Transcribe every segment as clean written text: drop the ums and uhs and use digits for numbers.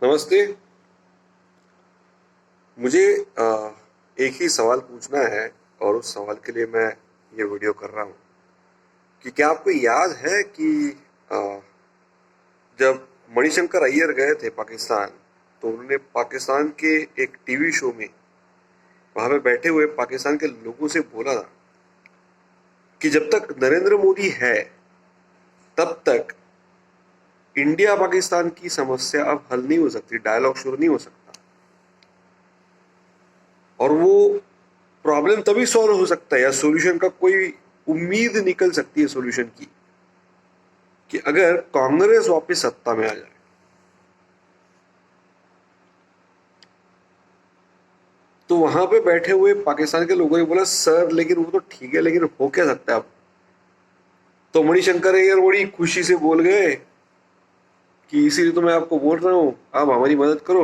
नमस्ते। मुझे एक ही सवाल पूछना है और उस सवाल के लिए मैं ये वीडियो कर रहा हूँ कि क्या आपको याद है कि अ, जब मणिशंकर अय्यर गए थे पाकिस्तान, तो उन्होंने पाकिस्तान के एक टीवी शो में वहां पे बैठे हुए पाकिस्तान के लोगों से बोला था कि जब तक नरेंद्र मोदी है तब तक इंडिया पाकिस्तान की समस्या अब हल नहीं हो सकती, डायलॉग शुरू नहीं हो सकता। और वो प्रॉब्लम तभी सॉल्व हो सकता है या सॉल्यूशन का कोई उम्मीद निकल सकती है सॉल्यूशन की कि अगर कांग्रेस वापस सत्ता में आ जाए। तो वहां पे बैठे हुए पाकिस्तान के लोगों ने बोला, सर लेकिन वो तो ठीक है, लेकिन हो क्या सकता है अब। तो मणिशंकर अय्यर बड़ी खुशी से बोल गए कि इसीलिए तो मैं आपको बोल रहा हूं, आप हमारी मदद करो।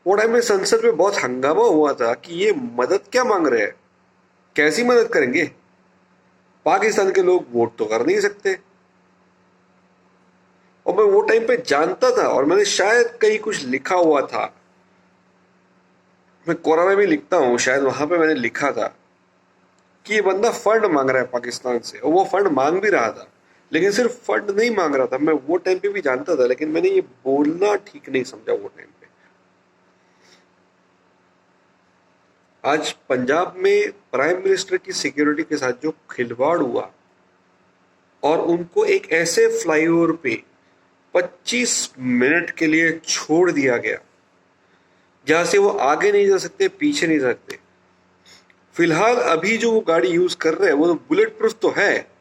वो टाइम में संसद में बहुत हंगामा हुआ था कि ये मदद क्या मांग रहे हैं, कैसी मदद करेंगे। पाकिस्तान के लोग वोट तो कर नहीं सकते। और मैं वो टाइम पे जानता था और मैंने शायद कहीं कुछ लिखा हुआ था, मैं कोराना में लिखता हूँ, शायद वहां पे मैंने लिखा था कि ये बंदा फंड मांग रहा है पाकिस्तान से, और वो फंड मांग भी रहा था। लेकिन सिर्फ फंड नहीं मांग रहा था, मैं वो टाइम पे भी जानता था, लेकिन मैंने ये बोलना ठीक नहीं समझा वो टाइम पे। आज पंजाब में प्राइम मिनिस्टर की सिक्योरिटी के साथ जो खिलवाड़ हुआ और उनको एक ऐसे फ्लाईओवर पे 25 मिनट के लिए छोड़ दिया गया जहां से वो आगे नहीं जा सकते, पीछे नहीं जा सकते। फिलहाल अभी जो वो गाड़ी यूज कर रहे हैं वो तो बुलेट प्रूफ तो है,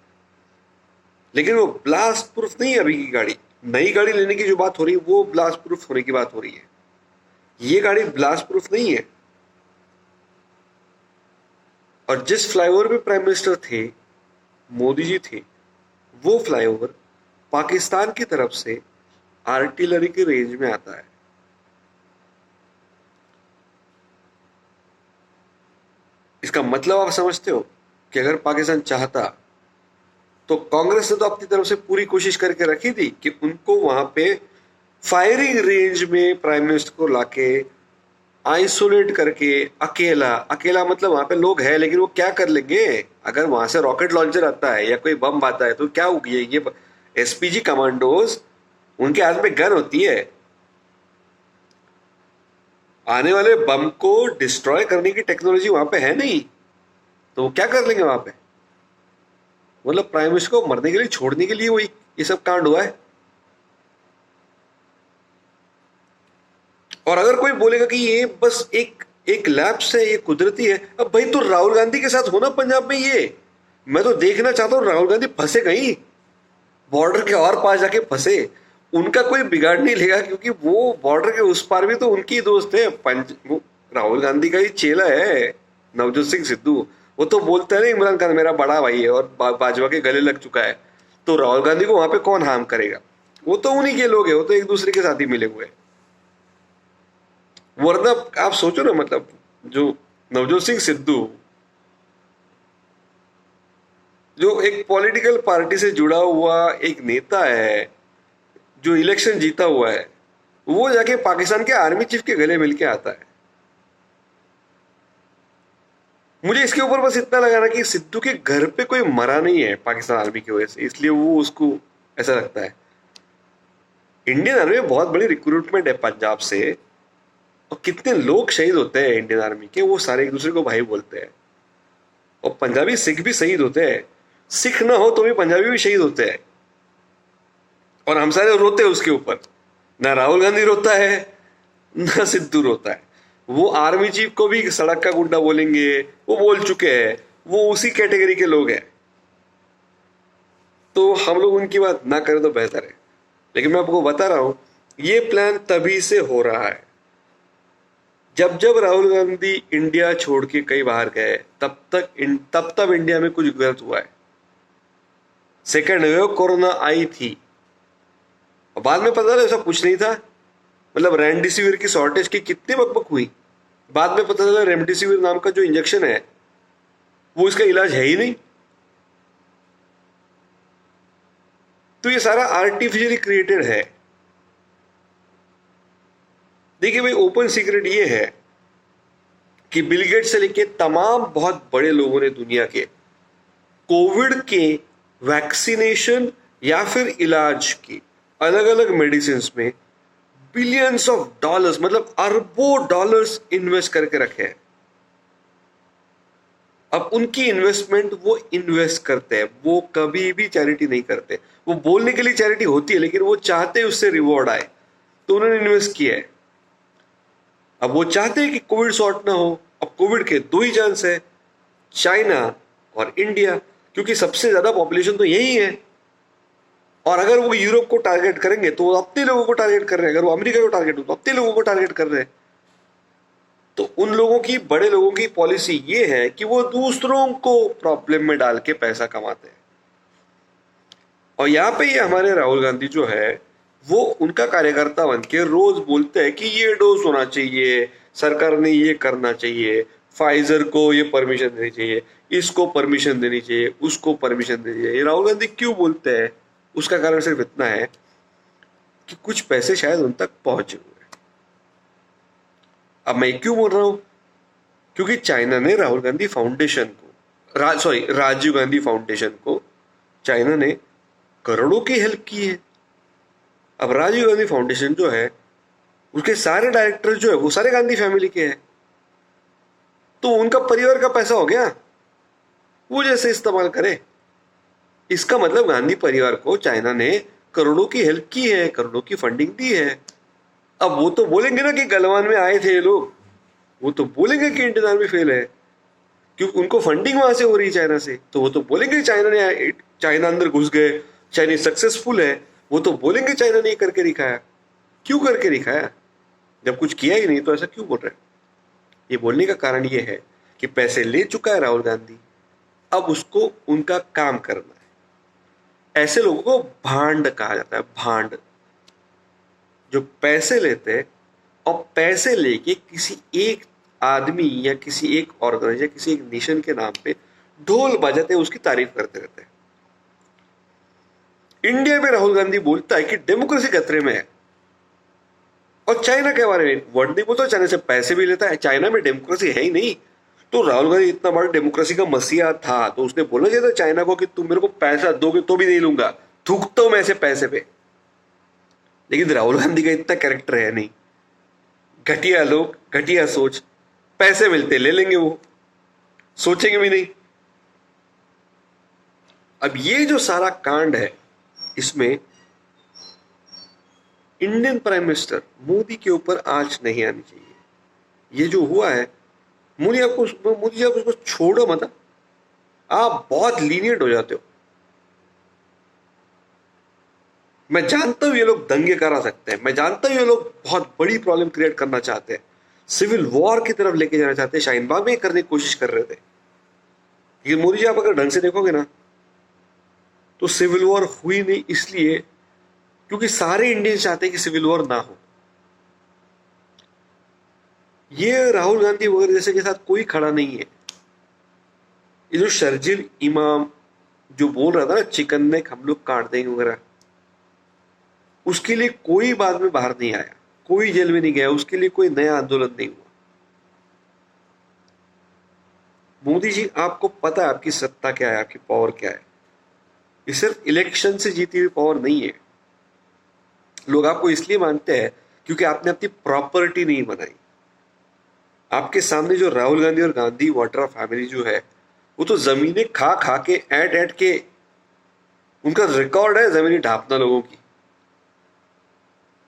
लेकिन वो ब्लास्ट प्रूफ नहीं है अभी की गाड़ी। नई गाड़ी लेने की जो बात हो रही है वो ब्लास्ट प्रूफ होने की बात हो रही है। ये गाड़ी ब्लास्ट प्रूफ नहीं है। और जिस फ्लाईओवर पे प्राइम मिनिस्टर थे, मोदी जी थे, वो फ्लाईओवर पाकिस्तान की तरफ से आर्टिलरी के रेंज में आता है। इसका मतलब आप समझते हो कि अगर पाकिस्तान चाहता तो कांग्रेस ने तो अपनी तरफ से पूरी कोशिश करके रखी थी कि उनको वहां पे फायरिंग रेंज में प्राइम मिनिस्टर को लाके आइसोलेट करके, अकेला अकेला मतलब वहां पे लोग हैं लेकिन वो क्या कर लेंगे। अगर वहां से रॉकेट लॉन्चर आता है या कोई बम आता है तो क्या होगी। ये एसपीजी कमांडोज, उनके हाथ में गन होती है, आने वाले बम को डिस्ट्रॉय करने की टेक्नोलॉजी वहां पे है नहीं, तो वो क्या कर लेंगे वहां पे। मतलब प्राइम मिनिस्टर को मरने के लिए छोड़ने के लिए वही ये सब कांड हुआ है। और अगर कोई बोलेगा कि ये बस एक एक लैप्स है, ये कुदरती है, अब भाई तो राहुल गांधी के साथ होना पंजाब में ये। मैं तो देखना चाहता हूँ राहुल गांधी फंसे कहीं, बॉर्डर के और पार जाके फंसे। उनका कोई बिगाड़ नहीं लेगा क्योंकि वो बॉर्डर के उस पार भी तो उनकी दोस्त है। वो राहुल गांधी का ही चेला है, नवजोत सिंह सिद्धू। वो तो बोलता है ना इमरान खान मेरा बड़ा भाई है, और बाजवा के गले लग चुका है। तो राहुल गांधी को वहां पे कौन हार्म करेगा। वो तो उन्हीं के लोग हैं, वो तो एक दूसरे के साथ ही मिले हुए हैं। वरना आप सोचो ना, मतलब जो नवजोत सिंह सिद्धू, जो एक पॉलिटिकल पार्टी से जुड़ा हुआ एक नेता है, जो इलेक्शन जीता हुआ है, वो जाके पाकिस्तान के आर्मी चीफ के गले मिलके आता है। मुझे इसके ऊपर बस इतना लगा ना कि सिद्धू के घर पे कोई मरा नहीं है पाकिस्तान आर्मी की वजह से, इसलिए वो उसको ऐसा लगता है। इंडियन आर्मी में बहुत बड़ी रिक्रूटमेंट है पंजाब से, और कितने लोग शहीद होते हैं इंडियन आर्मी के, वो सारे एक दूसरे को भाई बोलते हैं। और पंजाबी सिख भी शहीद होते हैं, सिख ना हो तो भी पंजाबी भी शहीद होते हैं। और हम सारे रोते हैं उसके ऊपर। ना राहुल गांधी रोता है, ना सिद्धू रोता है। वो आर्मी चीफ को भी सड़क का गुंडा बोलेंगे, वो बोल चुके हैं, वो उसी कैटेगरी के लोग हैं। तो हम लोग उनकी बात ना करें तो बेहतर है। लेकिन मैं आपको बता रहा हूं, ये प्लान तभी से हो रहा है जब जब राहुल गांधी इंडिया छोड़ के कई बाहर गए, तब इंडिया में कुछ गलत हुआ है। सेकेंड वेव कोरोना आई थी और बाद में पता चला ऐसा कुछ नहीं था। मतलब रेमडेसिविर की शॉर्टेज की कितनी बकबक हुई, बाद में पता चला रेमडेसिविर नाम का जो इंजेक्शन है वो इसका इलाज है ही नहीं। तो ये सारा आर्टिफिशियली क्रिएटेड है। देखिए भाई, ओपन सीक्रेट ये है कि बिल गेट्स से लेके तमाम बहुत बड़े लोगों ने दुनिया के कोविड के वैक्सीनेशन या फिर इलाज की अलग अलग मेडिसिन में बिलियंस ऑफ डॉलर्स, मतलब अरबों डॉलर्स इन्वेस्ट करके रखे हैं। अब उनकी इन्वेस्टमेंट वो इन्वेस्ट करते हैं, वो कभी भी चैरिटी नहीं करते। वो बोलने के लिए चैरिटी होती है, लेकिन वो चाहते हैं उससे रिवॉर्ड आए, तो उन्होंने इन्वेस्ट किया है। अब वो चाहते हैं कि कोविड सॉर्ट ना हो। अब कोविड के दो ही चांस है, चाइना और इंडिया, क्योंकि सबसे ज्यादा पॉपुलेशन तो यही है। और अगर वो यूरोप को टारगेट करेंगे तो वो अपने लोगों को टारगेट कर रहे हैं, अगर वो अमेरिका को टारगेट हो तो अपने लोगों को टारगेट कर रहे हैं। तो उन लोगों की, बड़े लोगों की पॉलिसी ये है कि वो दूसरों को प्रॉब्लम में डाल के पैसा कमाते हैं। और यहां पे ये हमारे राहुल गांधी जो है, वो उनका कार्यकर्ता बन के रोज बोलते हैं कि ये डोज होना चाहिए, सरकार ने ये करना चाहिए, फाइजर को ये परमिशन देनी चाहिए, इसको परमिशन देनी चाहिए, उसको परमिशन देनी चाहिए। राहुल गांधी क्यों बोलते हैं? उसका कारण सिर्फ इतना है कि कुछ पैसे शायद उन तक पहुंचे हुए। अब मैं क्यों बोल रहा हूं? क्योंकि चाइना ने राहुल गांधी फाउंडेशन को, राजीव गांधी फाउंडेशन को चाइना ने करोड़ों की हेल्प की है। अब राजीव गांधी फाउंडेशन जो है, उसके सारे डायरेक्टर जो है वो सारे गांधी फैमिली के हैं, तो उनका परिवार का पैसा हो गया, वो जैसे इस्तेमाल करे। इसका मतलब गांधी परिवार को चाइना ने करोड़ों की हेल्प की है, करोड़ों की फंडिंग दी है। अब वो तो बोलेंगे ना कि गलवान में आए थे ये लोग, वो तो बोलेंगे कि इंडियन आर्मी फेल है, क्योंकि उनको फंडिंग वहां से हो रही है चाइना से। तो वो तो बोलेंगे चाइना अंदर घुस गए, चाइनीज सक्सेसफुल है। वो तो बोलेंगे चाइना ने करके दिखाया। क्यों करके दिखाया जब कुछ किया ही नहीं? तो ऐसा क्यों बोल रहे हैं? ये बोलने का कारण ये है कि पैसे ले चुका है राहुल गांधी, अब उसको उनका काम करना है। ऐसे लोगों को भांड कहा जाता है, भांड, जो पैसे लेते हैं और पैसे लेके किसी एक आदमी या किसी एक ऑर्गेनाइजेशन या किसी एक नेशन के नाम पे ढोल बजाते हैं, उसकी तारीफ करते रहते हैं। इंडिया में राहुल गांधी बोलता है कि डेमोक्रेसी खतरे में है, और चाइना के बारे में वर्ड नहीं बोलता, चाइना से पैसे भी लेता है। चाइना में डेमोक्रेसी है ही नहीं। तो राहुल गांधी इतना बड़ा डेमोक्रेसी का मसीहा था, तो उसने बोलना चाहिए था चाइना को कि तुम मेरे को पैसा दोगे तो भी नहीं लूंगा, थूकता हूं मैं ऐसे पैसे पे। लेकिन राहुल गांधी का इतना कैरेक्टर है नहीं। घटिया लोग, घटिया सोच, पैसे मिलते ले लेंगे, वो सोचेंगे भी नहीं। अब ये जो सारा कांड है, इसमें इंडियन प्राइम मिनिस्टर मोदी के ऊपर आंच नहीं आनी चाहिए। ये जो हुआ है, मोदी जी आप उसको छोड़ो मत। आप बहुत लीनियंट हो जाते हो। मैं जानता हूं ये लोग दंगे करा सकते हैं, मैं जानता हूं ये लोग बहुत बड़ी प्रॉब्लम क्रिएट करना चाहते हैं, सिविल वॉर की तरफ लेके जाना चाहते हैं, शाहीन बाग में करने की कोशिश कर रहे थे। लेकिन मोदी जी आप अगर ढंग से देखोगे ना, तो सिविल वॉर हुई नहीं, इसलिए क्योंकि सारे इंडियंस चाहते हैं कि सिविल वॉर ना हो। ये राहुल गांधी वगैरह जैसे के साथ कोई खड़ा नहीं है। ये जो शर्जिल इमाम जो बोल रहा था ना, चिकन नेक हम लोग काट देंगे वगैरह, उसके लिए कोई बाद में बाहर नहीं आया, कोई जेल में नहीं गया, उसके लिए कोई नया आंदोलन नहीं हुआ। मोदी जी, आपको पता है आपकी सत्ता क्या है, आपकी पावर क्या है। ये सिर्फ इलेक्शन से जीती हुई पावर नहीं है। लोग आपको इसलिए मानते हैं क्योंकि आपने अपनी प्रॉपर्टी नहीं बनाई। आपके सामने जो राहुल गांधी और गांधी वाड्रा फैमिली जो है, वो तो जमीनें खा खा के, ऐट ऐट के, उनका रिकॉर्ड है जमीनी ढापना लोगों की।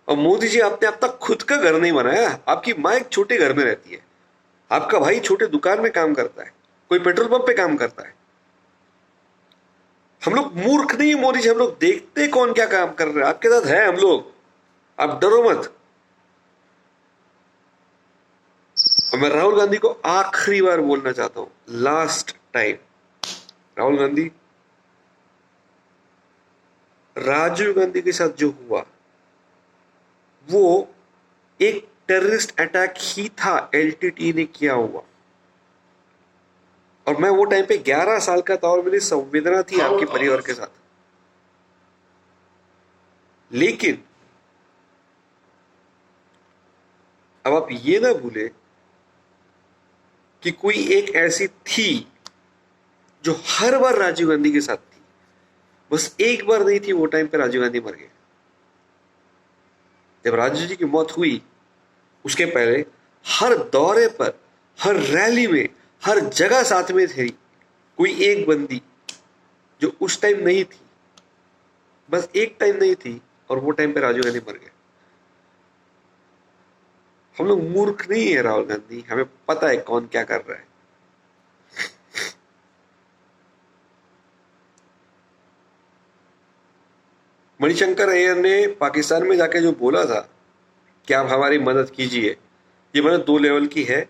और मोदी जी, आपने अब तक खुद का घर नहीं बनाया। आपकी माँ एक छोटे घर में रहती है, आपका भाई छोटे दुकान में काम करता है, कोई पेट्रोल पंप पे काम करता है। हम लोग मूर्ख नहीं है मोदी जी, हम लोग देखते कौन क्या काम कर रहे हैं, आपके साथ है हम लोग, आप डरो मत। और मैं राहुल गांधी को आखिरी बार बोलना चाहता हूं, लास्ट टाइम, राहुल गांधी, राजीव गांधी के साथ जो हुआ वो एक टेररिस्ट अटैक ही था, एलटीटी ने किया हुआ। और मैं वो टाइम पे 11 साल का था और मेरी संवेदना थी आपके परिवार के साथ। लेकिन अब आप ये ना भूले कि कोई एक ऐसी थी जो हर बार राजीव गांधी के साथ थी, बस एक बार नहीं थी, वो टाइम पे राजीव गांधी मर गए। जब राजीव जी की मौत हुई उसके पहले हर दौरे पर, हर रैली में, हर जगह साथ में थे कोई एक बंदी जो उस टाइम नहीं थी, बस एक टाइम नहीं थी, और वो टाइम पे राजीव गांधी मर गए। हम लोग मूर्ख नहीं है राहुल गांधी, हमें पता है कौन क्या कर रहा है। मणिशंकर अय्यर ने पाकिस्तान में जाके जो बोला था कि आप हमारी मदद कीजिए, ये मदद दो लेवल की है।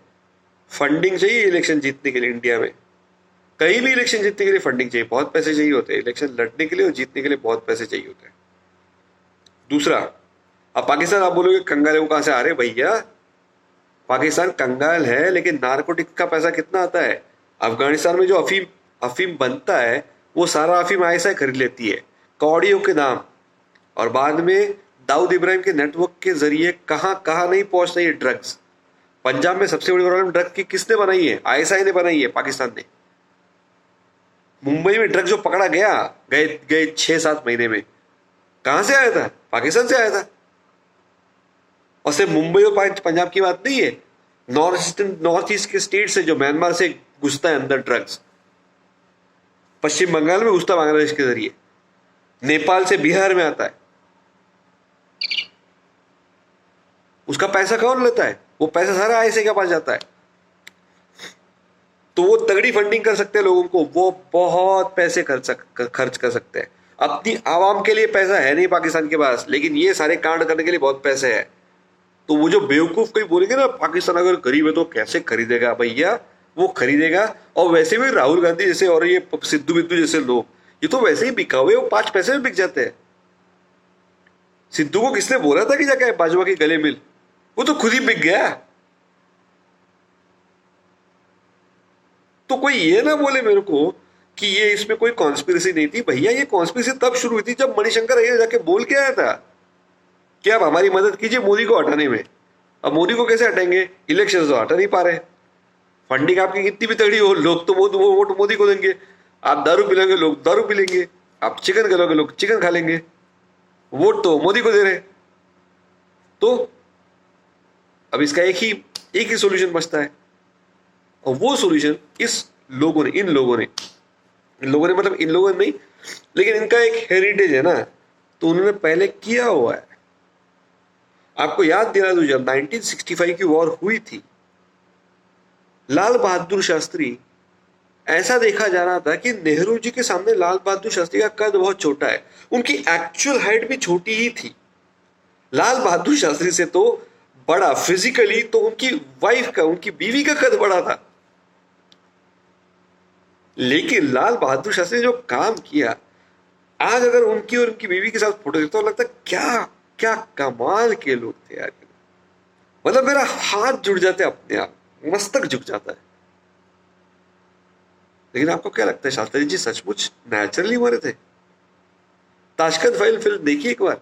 फंडिंग चाहिए इलेक्शन जीतने के लिए, इंडिया में कहीं भी इलेक्शन जीतने के लिए फंडिंग चाहिए, बहुत पैसे चाहिए होते हैं इलेक्शन लड़ने के लिए और जीतने के लिए, बहुत पैसे चाहिए होते हैं। दूसरा, अब पाकिस्तान आप बोलोगे कंगाल है, वो कहां से आ रहे भैया? पाकिस्तान कंगाल है, लेकिन नारकोटिक्स का पैसा कितना आता है? अफगानिस्तान में जो अफीम अफीम बनता है वो सारा अफीम आईएसआई खरीद लेती है कौड़ियों के दाम, और बाद में दाऊद इब्राहिम के नेटवर्क के जरिए कहां कहां नहीं पहुंच रही है ड्रग्स। पंजाब में सबसे बड़ी प्रॉब्लम ड्रग की किसने बनाई है? आईएसआई ने बनाई है, पाकिस्तान ने। मुंबई में ड्रग जो पकड़ा गया गए गए 6-7 महीने में, कहां से आया था? पाकिस्तान से आया था। और सिर्फ मुंबई और पंजाब की बात नहीं है, नॉर्थ ईस्ट के स्टेट से जो म्यांमार से घुसता है अंदर ड्रग्स, पश्चिम बंगाल में घुसता बांग्लादेश के जरिए, नेपाल से बिहार में आता है, उसका पैसा कौन लेता है? वो पैसा सारा आईएसआई के पास जाता है। तो वो तगड़ी फंडिंग कर सकते हैं लोगों को, वो बहुत पैसे खर्च कर सकते हैं। अपनी आवाम के लिए पैसा है नहीं पाकिस्तान के पास, लेकिन ये सारे कांड करने के लिए बहुत पैसे है। तो वो जो बेवकूफ कोई बोलेंगे ना पाकिस्तान अगर गरीब है तो कैसे खरीदेगा, भैया वो खरीदेगा। और वैसे भी राहुल गांधी जैसे और ये सिद्धू बिद्धू जैसे लोग, ये तो वैसे ही बिका हुए, वो 5 पैसे में बिक जाते हैं। सिद्धू को किसने बोला था कि जाके बाजवा के गले मिल? वो तो खुद ही बिक गया। तो कोई ये ना बोले मेरे को कि ये इसमें कोई कॉन्स्पिरेसी नहीं थी। भैया ये कॉन्स्पिरेसी तब शुरू हुई थी जब मणिशंकर अय्यर जाके बोल के आया था कि आप हमारी मदद कीजिए मोदी को हटाने में। अब मोदी को कैसे हटाएंगे? इलेक्शन तो हटा नहीं पा रहे। फंडिंग आपकी कितनी भी तगड़ी हो, लोग तो वोट मोदी को देंगे। आप दारू पिलाएंगे, लोग दारू पी लेंगे। आप चिकन खिलाओगे, लोग चिकन खा लेंगे। वोट तो मोदी को दे रहे। तो अब इसका एक ही सोल्यूशन बचता है, और वो सोल्यूशन इन लोगों ने मतलब इन लोगों ने नहीं, लेकिन इनका एक हेरिटेज है ना, तो उन्होंने पहले किया हुआ है। आपको याद दिला दूं, जब 1965 की वॉर हुई थी, लाल बहादुर शास्त्री, ऐसा देखा जा रहा था कि नेहरू जी के सामने लाल बहादुर शास्त्री का कद बहुत छोटा है। उनकी एक्चुअल हाइट भी छोटी ही थी। लाल बहादुर शास्त्री से तो बड़ा फिजिकली तो उनकी बीवी का कद बड़ा था। लेकिन लाल बहादुर शास्त्री ने जो काम किया, आज अगर उनकी और उनकी बीवी के साथ फोटो देखता हूं, लगता है क्या क्या कमाल के लोग थे यार। मतलब मेरा हाथ जुड़ जाते अपने आप, मस्तक झुक जाता है। लेकिन आपको क्या लगता है, शास्त्री जी सचमुच नेचुरली मरे थे? ताशकंद फाइल फिल्म देखिए एक बार,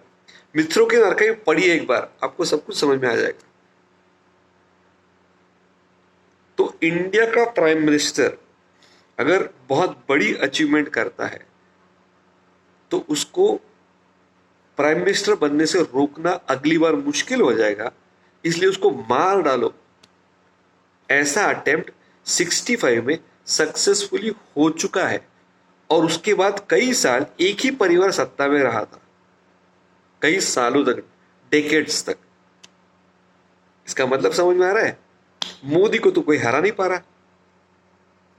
मित्रों के नरकाई पढ़िए एक बार, आपको सब कुछ समझ में आ जाएगा। तो इंडिया का प्राइम मिनिस्टर अगर बहुत बड़ी अचीवमेंट करता है तो उसको प्राइम मिनिस्टर बनने से रोकना अगली बार मुश्किल हो जाएगा, इसलिए उसको मार डालो। ऐसा अटेम्प्ट 65 में सक्सेसफुली हो चुका है, और उसके बाद कई साल एक ही परिवार सत्ता में रहा था, कई सालों तक, डेकेड्स तक। इसका मतलब समझ में आ रहा है? मोदी को तो कोई हरा नहीं पा रहा।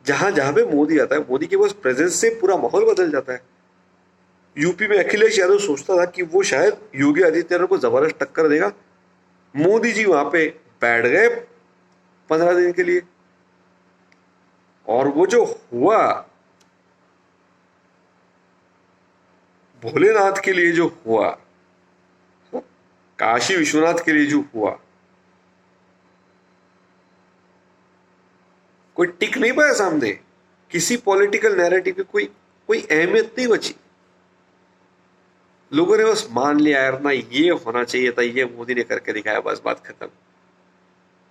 जहां जहां पे मोदी आता है, मोदी के बस प्रेजेंस से पूरा माहौल बदल जाता है। यूपी में अखिलेश यादव सोचता था कि वो शायद योगी आदित्यनाथ को जबरदस्त टक्कर देगा। मोदी जी वहां पे बैठ गए 15 दिन के लिए, और वो जो हुआ, भोलेनाथ के लिए जो हुआ, काशी विश्वनाथ के लिए जो हुआ, कोई टिक नहीं पाया सामने। किसी पॉलिटिकल नैरेटिव की कोई अहमियत नहीं बची। लोगों ने बस मान लिया यार ना, ये होना चाहिए था, ये मोदी ने करके दिखाया, बस बात खत्म।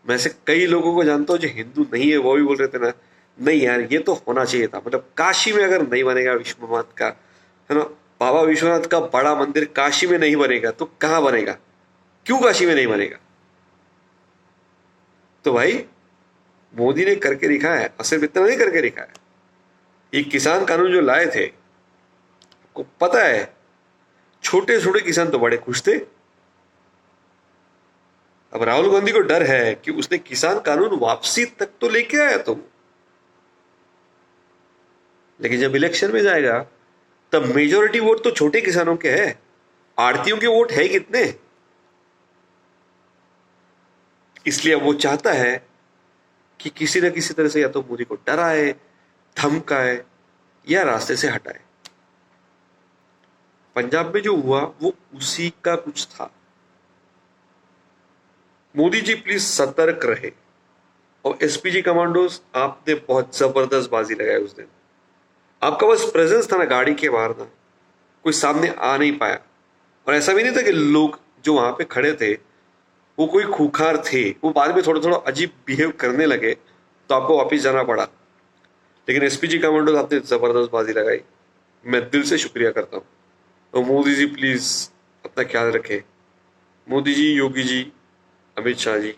मैं ऐसे कई लोगों को जानता हूँ जो हिंदू नहीं है, वो भी बोल रहे थे ना, नहीं यार ये तो होना चाहिए था, मतलब काशी में अगर नहीं बनेगा विश्वनाथ का, है ना, बाबा विश्वनाथ का बड़ा मंदिर काशी में नहीं बनेगा तो कहाँ बनेगा, क्यों काशी में नहीं बनेगा? तो भाई मोदी ने करके दिखा है, और सिर्फ इतना नहीं करके दिखा है, ये किसान कानून जो लाए थे, आपको पता है छोटे छोटे किसान तो बड़े खुश थे। अब राहुल गांधी को डर है कि उसने किसान कानून वापसी तक तो लेके आया तुम, लेकिन जब इलेक्शन में जाएगा तब मेजोरिटी वोट तो छोटे किसानों के है, आड़तियों के वोट है कितने? इसलिए अब वो चाहता है कि किसी न किसी तरह से या तो मोदी को डराए, धमकाए या रास्ते से हटाए। पंजाब में जो हुआ वो उसी का कुछ था। मोदी जी प्लीज सतर्क रहे, और एसपीजी कमांडोज आपने बहुत जबरदस्त बाजी लगाई उस दिन। आपका बस प्रेजेंस था ना गाड़ी के बाहर ना, कोई सामने आ नहीं पाया। और ऐसा भी नहीं था कि लोग जो वहां पे खड़े थे वो कोई खूंखार थे, वो बाद में थोड़ा थोड़ा अजीब बिहेव करने लगे तो आपको वापस जाना पड़ा। लेकिन एसपीजी कमांडोज आपने जबरदस्त बाजी लगाई, मैं दिल से शुक्रिया करता हूँ। और मोदी जी प्लीज अपना ख्याल रखें। मोदी जी, योगी जी, अमित शाह जी,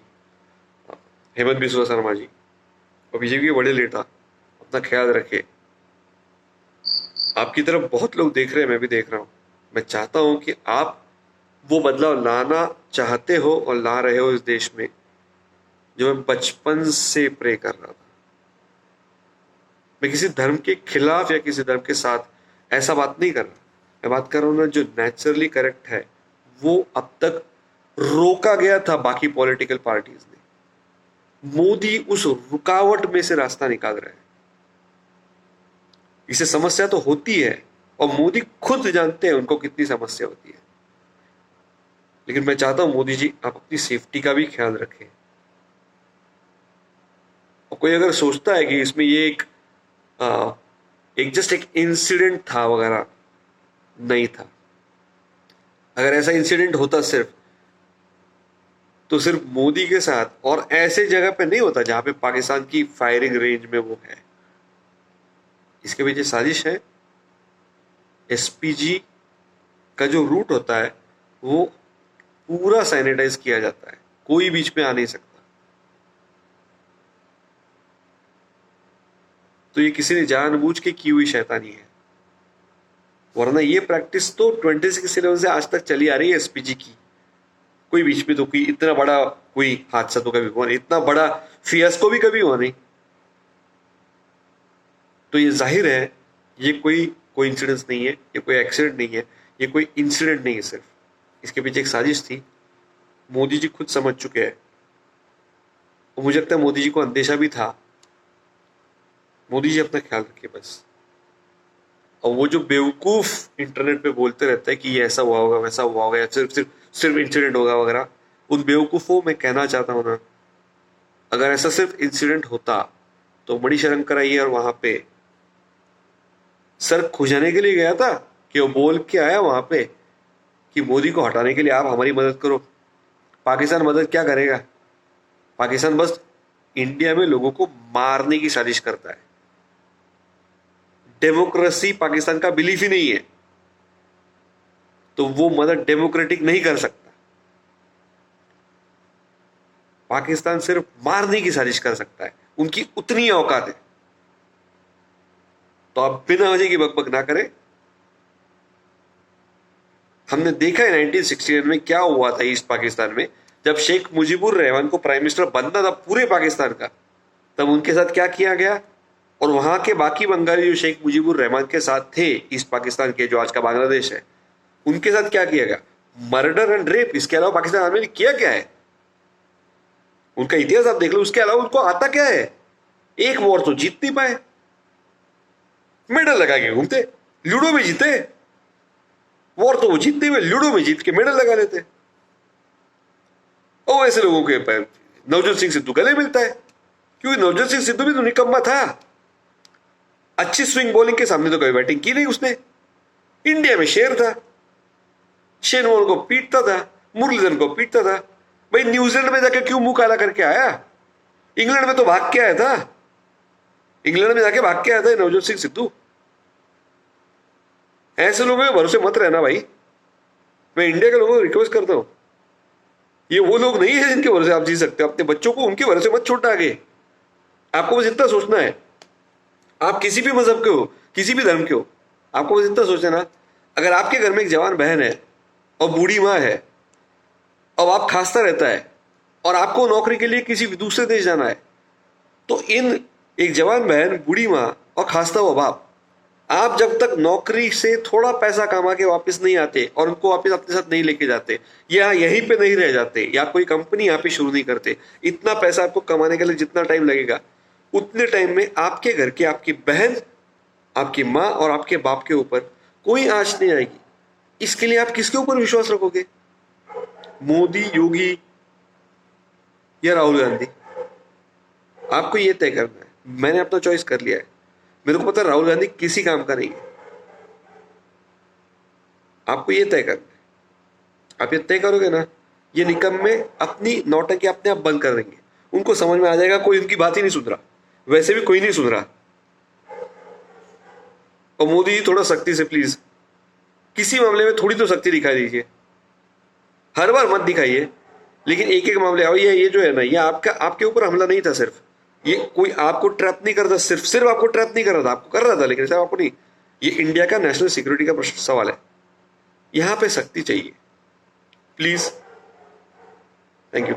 हेमंत बिस्वा शर्मा जी और बीजेपी के बड़े नेता अपना ख्याल रखें। आपकी तरफ बहुत लोग देख रहे हैं, मैं भी देख रहा हूं। मैं चाहता हूं कि आप वो बदलाव लाना चाहते हो और ला रहे हो इस देश में, जो मैं बचपन से प्रे कर रहा था। मैं किसी धर्म के खिलाफ या किसी धर्म के साथ ऐसा बात नहीं कर रहा। मैं बात कर रहा हूं ना, जो नेचुरली करेक्ट है वो अब तक रोका गया था बाकी पॉलिटिकल पार्टीज ने। मोदी उस रुकावट में से रास्ता निकाल रहे हैं। इसे समस्या तो होती है और मोदी खुद जानते हैं उनको कितनी समस्या होती है, लेकिन मैं चाहता हूं मोदी जी आप अपनी सेफ्टी का भी ख्याल रखें। और कोई अगर सोचता है कि इसमें ये एक जस्ट एक इंसिडेंट था वगैरह, नहीं था। अगर ऐसा इंसिडेंट होता सिर्फ, तो सिर्फ मोदी के साथ और ऐसे जगह पे नहीं होता जहां पे पाकिस्तान की फायरिंग रेंज में वो है। इसके पीछे साजिश है। एसपीजी का जो रूट होता है वो पूरा सैनिटाइज किया जाता है, कोई बीच में आ नहीं सकता। तो ये किसी ने जानबूझ के की हुई शैतानी है, वरना ये प्रैक्टिस तो 26/11 से आज तक चली आ रही है एसपीजी की। कोई बीच में तो कोई इतना बड़ा कोई हादसा तो कभी हुआ नहीं, इतना बड़ा फियास्को भी कभी हुआ नहीं। तो ये जाहिर है ये कोई कोइंसिडेंस नहीं है, ये कोई एक्सीडेंट नहीं है, ये कोई इंसिडेंट नहीं है। सिर्फ इसके पीछे एक साजिश थी, मोदी जी खुद समझ चुके हैं। और मुझे लगता है मोदी जी को अंदेशा भी था। मोदी जी अपना ख्याल रखिए बस। और वो जो बेवकूफ इंटरनेट पे बोलते रहते हैं कि ये ऐसा हुआ होगा, वैसा हुआ होगा, या सिर्फ सिर्फ सिर्फ इंसिडेंट होगा वगैरह, उन बेवकूफों में कहना चाहता हूं ना, अगर ऐसा सिर्फ इंसिडेंट होता तो मणिशंकर अय्यर वहां पे सर खुजाने के लिए गया था कि वो बोल के आया वहां पे कि मोदी को हटाने के लिए आप हमारी मदद करो। पाकिस्तान मदद क्या करेगा? पाकिस्तान बस इंडिया में लोगों को मारने की साजिश करता है। डेमोक्रेसी पाकिस्तान का बिलीफ ही नहीं है, तो वो मदद डेमोक्रेटिक नहीं कर सकता। पाकिस्तान सिर्फ मारने की साजिश कर सकता है, उनकी उतनी औकात है। तो आप बिना वजह की बकबक ना करें। हमने देखा है 1969 में क्या हुआ था ईस्ट पाकिस्तान में, जब शेख मुजीबुर रहमान को प्राइम मिनिस्टर बनना था पूरे पाकिस्तान का, तब उनके साथ क्या किया गया। और वहां के बाकी बंगाली जो शेख मुजीबुर रहमान के साथ थे ईस्ट पाकिस्तान के, जो आज का बांग्लादेश है, उनके साथ क्या किया गया? Murder and rape. इसके अलावा पाकिस्तान आर्मी ने किया क्या है? उनका इतिहास आप देख लो, उसके अलावा उनको आता क्या है? एक वॉर तो जीत नहीं पाए, मेडल लगा के घूमते, लूडो में जीते। वॉर तो वो जीतते हुए लूडो में जीत के मेडल लगा लेते। और ऐसे लोगों के नवजोत सिंह सिद्धू गले मिलता है, क्योंकि नवजोत सिंह सिद्धू भी तो निकम्मा था। अच्छी स्विंग बॉलिंग के सामने तो कभी बैटिंग की नहीं उसने। इंडिया में शेर था, शेन वॉर्न को पीटता था, मुरलीधरन को पीटता था। भाई न्यूजीलैंड में जाके क्यों मुंह काला करके आया? इंग्लैंड में तो भाग के आया था, इंग्लैंड में जाके भाग के आया था नवजोत सिंह सिद्धू। ऐसे लोगों के भरोसे मत रहना भाई, मैं इंडिया के लोगों को रिक्वेस्ट करता हूं। ये वो लोग नहीं है जिनके भरोसे आप जी सकते हो। अपने बच्चों को उनके भरोसे मत छोड़ना आगे। आपको बस इतना सोचना है, आप किसी भी मजहब के हो, किसी भी धर्म के हो, आपको बस इतना सोचना ना, अगर आपके घर में एक जवान बहन है और बूढ़ी माँ है और आप खांसता रहता है और आपको नौकरी के लिए किसी दूसरे देश जाना है, तो इन एक जवान बहन, बूढ़ी माँ और खांसता हुआ बाप, आप जब तक नौकरी से थोड़ा पैसा कमा के वापस नहीं आते और उनको वापस अपने साथ नहीं लेके जाते, या यहीं पे नहीं रह जाते, या कोई कंपनी यहाँ पे शुरू नहीं करते, इतना पैसा आपको कमाने के लिए जितना टाइम लगेगा, उतने टाइम में आपके घर की आपकी बहन, आपकी माँ और आपके बाप के ऊपर कोई आंच नहीं आएगी। इसके लिए आप किसके ऊपर विश्वास रखोगे? मोदी, योगी या राहुल गांधी? आपको ये तय करना है। मैंने अपना चॉइस कर लिया है। मेरे को पता है राहुल गांधी किसी काम का नहीं है। आपको ये तय करना है। आप ये तय करोगे ना, ये निकम्मे अपनी नौटंकी अपने आप बंद कर देंगे। उनको समझ में आ जाएगा कोई उनकी बात ही नहीं सुन रहा, वैसे भी कोई नहीं सुन रहा। और मोदी जी थोड़ा सख्ती से प्लीज, किसी मामले में थोड़ी तो सख्ती दिखा दीजिए। हर बार मत दिखाइए, लेकिन एक एक मामले आओ। ये जो है ना, ये आपका, आपके ऊपर हमला नहीं था सिर्फ, ये कोई आपको ट्रैप नहीं करता, सिर्फ आपको ट्रैप नहीं कर रहा था, आपको कर रहा था, लेकिन सिर्फ आपको नहीं। ये इंडिया का नेशनल सिक्योरिटी का सवाल है, यहां पे सख्ती चाहिए प्लीज। Thank you.